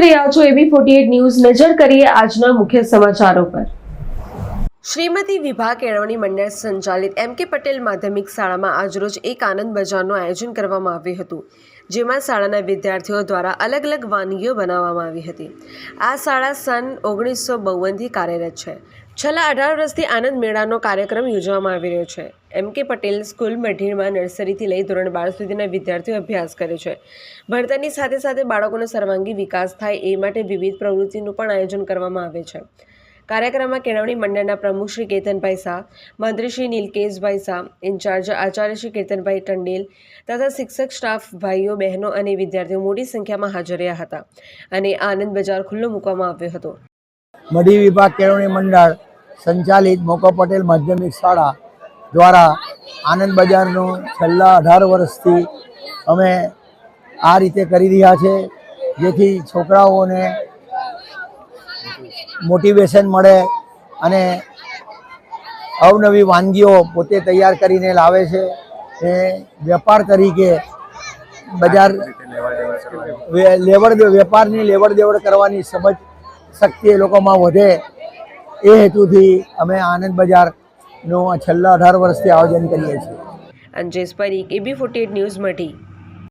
રહ્યા છો AB48 news. નજર કરીએ આજના મુખ્ય સમાચારો પર। શ્રીમતી વિભા કેળવણી મંડળ સંચાલિત MK પટેલ માધ્યમિક શાળામાં આજરોજ એક આનંદ બજારનું આયોજન કરવામાં આવ્યું હતું, જેમાં શાળાના વિદ્યાર્થીઓ દ્વારા અલગ અલગ વાનગીઓ બનાવવામાં આવી હતી। આ શાળા સન 1952થી કાર્યરત છે। છેલ્લા 18 વર્ષથી આનંદ મેળાનો કાર્યક્રમ યોજવામાં આવી રહ્યો છે। MK પટેલ સ્કૂલ મઢીરમાં નર્સરીથી લઈ ધોરણ 12 સુધીના વિદ્યાર્થીઓ અભ્યાસ કરે છે। ભણતરની સાથે સાથે બાળકોનો સર્વાંગી વિકાસ થાય એ માટે વિવિધ પ્રવૃત્તિનું પણ આયોજન કરવામાં આવે છે। કાર્યક્રમમાં કેળવણી મંડળના પ્રમુખ શ્રી કેતનભાઈ શાહ, મંત્રી શ્રી નીલકેશભાઈ શાહ, ઇન્ચાર્જ આચાર્ય શ્રી કેતનભાઈ ટંડેલ તથા શિક્ષક સ્ટાફ ભાઈઓ બહેનો અને વિદ્યાર્થીઓ મોટી સંખ્યામાં હાજર રહ્યા હતા અને આનંદ બજાર ખુલ્લો મૂકવામાં આવ્યો હતો। મઢી વિભાગ કેળવણી મંડળ સંચાલિત મોકો પટેલ માધ્યમિક શાળા દ્વારા આનંદ બજારનું છેલ્લા 18 વર્ષથી અમે આ રીતે કરી રહ્યા છે, જેથી છોકરાઓને મોટિવેશન મળે અને અવનવી વાનગીઓ પોતે તૈયાર કરીને લાવે છે। એ વેપાર તરીકે બજાર વેપારની લેવડ દેવડ કરવાની સમજ શક્તિ એ લોકોમાં વધે એ હેતુથી અમે આનંદ બજારનું છેલ્લા 18 વર્ષથી આયોજન કરીએ છીએ। અંજેશ પરીખ, AB48 ન્યૂઝ, મઢી।